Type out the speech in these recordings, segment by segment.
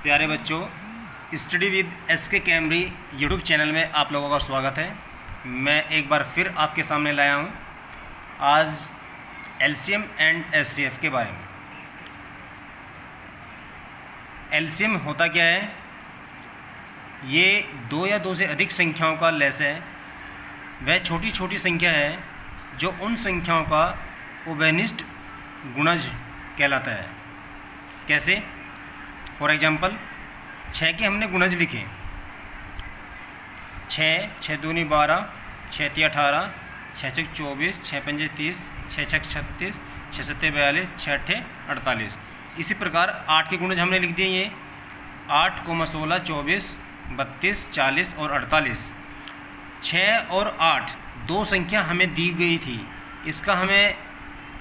प्यारे बच्चों, study with SK कैमरी यूट्यूब चैनल में आप लोगों का स्वागत है। मैं एक बार फिर आपके सामने लाया हूँ आज LCM एंड SCF के बारे में। LCM होता क्या है? ये दो या दो से अधिक संख्याओं का लेस है। वह छोटी छोटी संख्या है जो उन संख्याओं का उभयनिष्ठ गुणज कहलाता है। कैसे? फॉर एग्जाम्पल 6 के हमने गुणज लिखे, 6 दूनी 12, 6 ती 18, 6 छक 24, 6 पंजे 30, 6 छक 36, 6 सत्ते 42, 6 अट्ठे 48। इसी प्रकार 8 के गुणज हमने लिख दिए, ये 8, 16, 24, 32, 40 और 48। 6 और 8 दो संख्या हमें दी गई थी, इसका हमें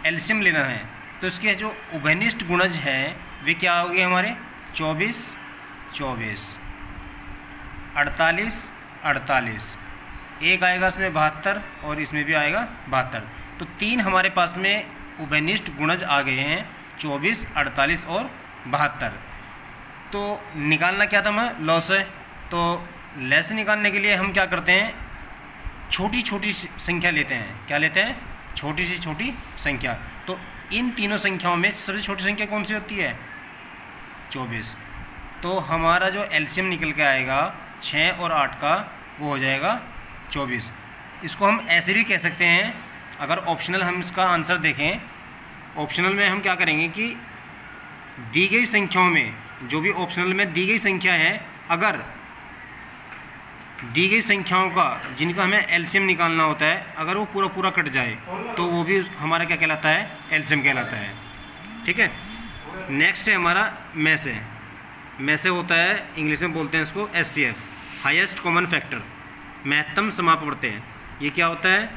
एलसीएम लेना है। तो इसके जो उभयनिष्ठ गुणज हैं वे क्या हो गए हमारे? 24, 24, 48, 48। एक आएगा इसमें 72 और इसमें भी आएगा 72। तो तीन हमारे पास में उभयनिष्ठ गुणज आ गए हैं, 24, 48 और 72। तो निकालना क्या था हमें? लॉस है। तो लेस निकालने के लिए हम क्या करते हैं? छोटी छोटी संख्या लेते हैं। क्या लेते हैं? छोटी सी छोटी संख्या। तो इन तीनों संख्याओं में सबसे छोटी संख्या कौन सी होती है? 24। तो हमारा जो एलसीएम निकल के आएगा 6 और 8 का, वो हो जाएगा 24। इसको हम ऐसे भी कह सकते हैं, अगर ऑप्शनल हम इसका आंसर देखें, ऑप्शनल में हम क्या करेंगे कि दी गई संख्याओं में, जो भी ऑप्शनल में दी गई संख्या है, अगर दी गई संख्याओं का जिनका हमें एलसीएम निकालना होता है, अगर वो पूरा पूरा कट जाए तो वो भी हमारा क्या कहलाता है? एलसीएम कहलाता है। ठीक है। नेक्स्ट है हमारा मैसे। मैसे होता है, इंग्लिश में बोलते हैं इसको SCF, हाईएस्ट कॉमन फैक्टर, महत्तम समापवर्ती है। ये क्या होता है?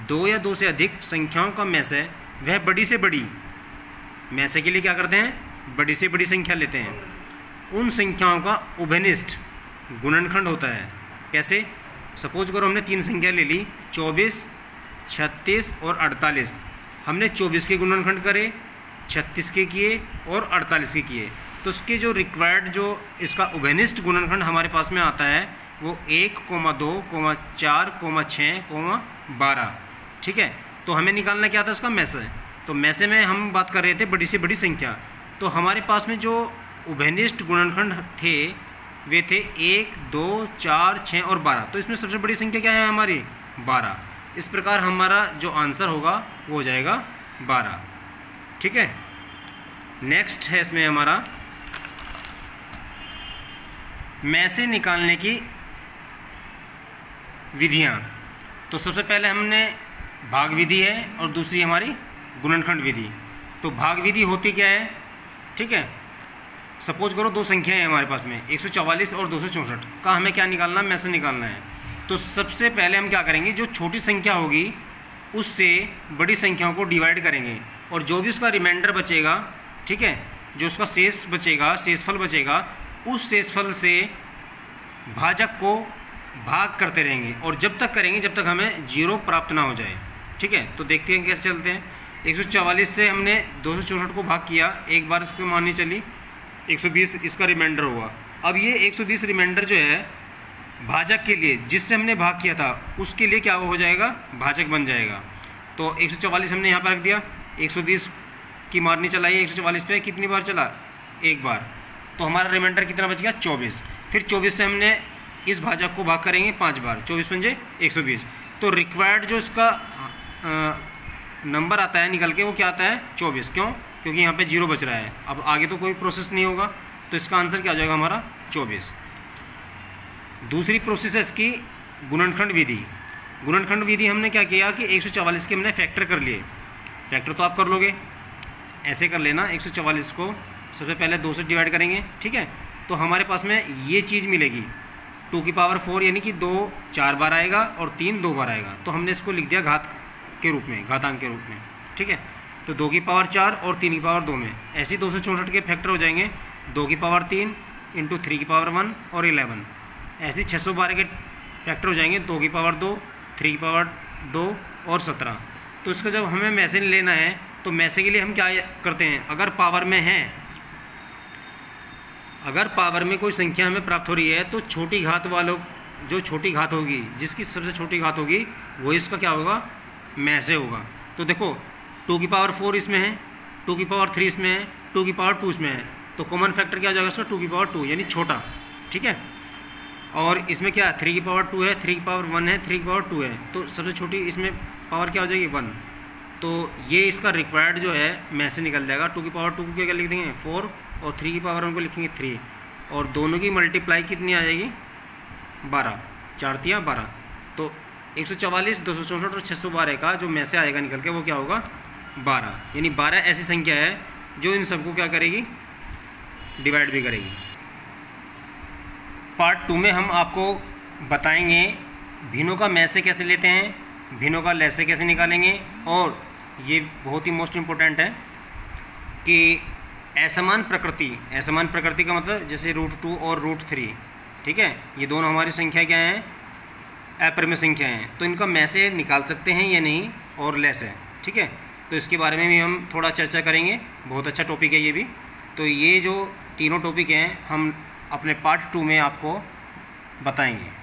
दो या दो से अधिक संख्याओं का मैसे, वह बड़ी से बड़ी, मैसे के लिए क्या करते हैं? बड़ी से बड़ी संख्या लेते हैं। उन संख्याओं का उभयनिष्ठ गुणनखंड होता है। कैसे? सपोज करो हमने तीन संख्या ले ली, 24, 36 और 48। हमने 24 के गुणनखंड करे, 36 के किए और 48 के किए। तो उसके जो रिक्वायर्ड जो इसका उभयनिष्ठ गुणनखंड हमारे पास में आता है वो 1, 2, 4, 6, 12। ठीक है। तो हमें निकालना क्या था? इसका मैसे। तो मैसे में हम बात कर रहे थे बड़ी से बड़ी संख्या। तो हमारे पास में जो उभयनिष्ठ गुणनखंड थे वे थे 1, 2, 4, 6 और 12। तो इसमें सबसे बड़ी संख्या क्या है हमारी? 12। इस प्रकार हमारा जो आंसर होगा वो हो जाएगा 12। ठीक है। नेक्स्ट है इसमें हमारा मैसे निकालने की विधियाँ। तो सबसे पहले हमने भाग विधि है और दूसरी हमारी गुणनखंड विधि। तो भाग विधि होती क्या है? ठीक है। सपोज करो दो संख्याएं हैं हमारे पास में, 144 और 264 का हमें क्या निकालना? मैसे निकालना है। तो सबसे पहले हम क्या करेंगे? जो छोटी संख्या होगी उससे बड़ी संख्याओं को डिवाइड करेंगे, और जो भी उसका रिमाइंडर बचेगा, ठीक है, जो उसका शेष बचेगा, शेषफल बचेगा, उस शेषफल से भाजक को भाग करते रहेंगे, और जब तक करेंगे जब तक हमें 0 प्राप्त ना हो जाए। ठीक है। तो देखते हैं कैसे चलते हैं। 144 से हमने 264 को भाग किया, एक बार इसको माननी चली, 120 इसका रिमाइंडर हुआ। अब ये 120 रिमाइंडर जो है भाजक के लिए, जिससे हमने भाग किया था, उसके लिए क्या हो जाएगा? भाजक बन जाएगा। तो 144 हमने यहाँ पर रख दिया, 120 की मारनी चलाई, 144 पे कितनी बार चला? एक बार। तो हमारा रिमाइंडर कितना बच गया? 24। फिर 24 से हमने इस भाजक को भाग करेंगे 5 बार, 24 पंजे 120। तो रिक्वायर्ड जो इसका नंबर आता है निकल के, वो क्या आता है? 24। क्यों? क्योंकि यहाँ पे 0 बच रहा है। अब आगे तो कोई प्रोसेस नहीं होगा, तो इसका आंसर क्या हो जाएगा हमारा? 24। दूसरी प्रोसेस है इसकी गुणनखंड विधि। गुणनखंड विधि हमने क्या किया कि 144 के हमने फैक्टर कर लिए। फैक्टर तो आप कर लोगे, ऐसे कर लेना। 144 को सबसे पहले 2 से डिवाइड करेंगे। ठीक है। तो हमारे पास में ये चीज़ मिलेगी 2 की पावर 4, यानी कि 2 4 बार आएगा और 3 2 बार आएगा। तो हमने इसको लिख दिया घात के रूप में, घातांक के रूप में। ठीक है। तो 2 की पावर 4 और 3 की पावर 2 में ऐसे ही 264 के फैक्टर हो जाएंगे, 2 की पावर 3 इंटू 3 की पावर 1 और 11। ऐसे ही 612 के फैक्टर हो जाएंगे, 2 की पावर 2, 3 की पावर 2 और 17। तो इसका जब हमें मैसे लेना है, तो मैसे के लिए हम क्या करते हैं? अगर पावर में है अगर पावर में कोई संख्या हमें प्राप्त हो रही है तो छोटी घात वालों, जो छोटी घात होगी, जिसकी सबसे छोटी घात होगी वही इसका क्या होगा, में से होगा। तो देखो 2 की पावर 4 इसमें है, 2 की पावर 3 इसमें है, 2 की पावर 2 इसमें है, तो कॉमन फैक्टर क्या हो जाएगा इसका, 2 की पावर 2 यानी छोटा, ठीक है। और इसमें क्या है, 3 की पावर 2 है, 3 की पावर 1 है, 3 की पावर 2 है, तो सबसे छोटी इसमें पावर क्या हो जाएगी 1। तो ये इसका रिक्वायर्ड जो है में से निकल जाएगा। 2 की पावर 2 को क्या लिख देंगे 4 और 3 की पावर 1 को लिखेंगे 3 और दोनों की मल्टीप्लाई कितनी आ जाएगी 12, 4 तिया 12। तो 144, 264 और 612 का जो में से आएगा निकल के वो क्या होगा 12, यानी 12 ऐसी संख्या है जो इन सबको क्या करेगी, डिवाइड भी करेगी। पार्ट 2 में हम आपको बताएंगे भिन्नों का में से कैसे लेते हैं, भिन्नों का लैसे कैसे निकालेंगे, और ये बहुत ही मोस्ट इम्पोर्टेंट है कि असमान प्रकृति का मतलब जैसे √2 और √3, ठीक है, ये दोनों हमारी संख्या क्या हैं, अपरिमेय संख्या हैं, तो इनका में से निकाल सकते हैं या नहीं, और लेस है, ठीक है। तो इसके बारे में भी हम थोड़ा चर्चा करेंगे, बहुत अच्छा टॉपिक है ये भी। तो ये जो तीनों टॉपिक हैं हम अपने पार्ट 2 में आपको बताएंगे।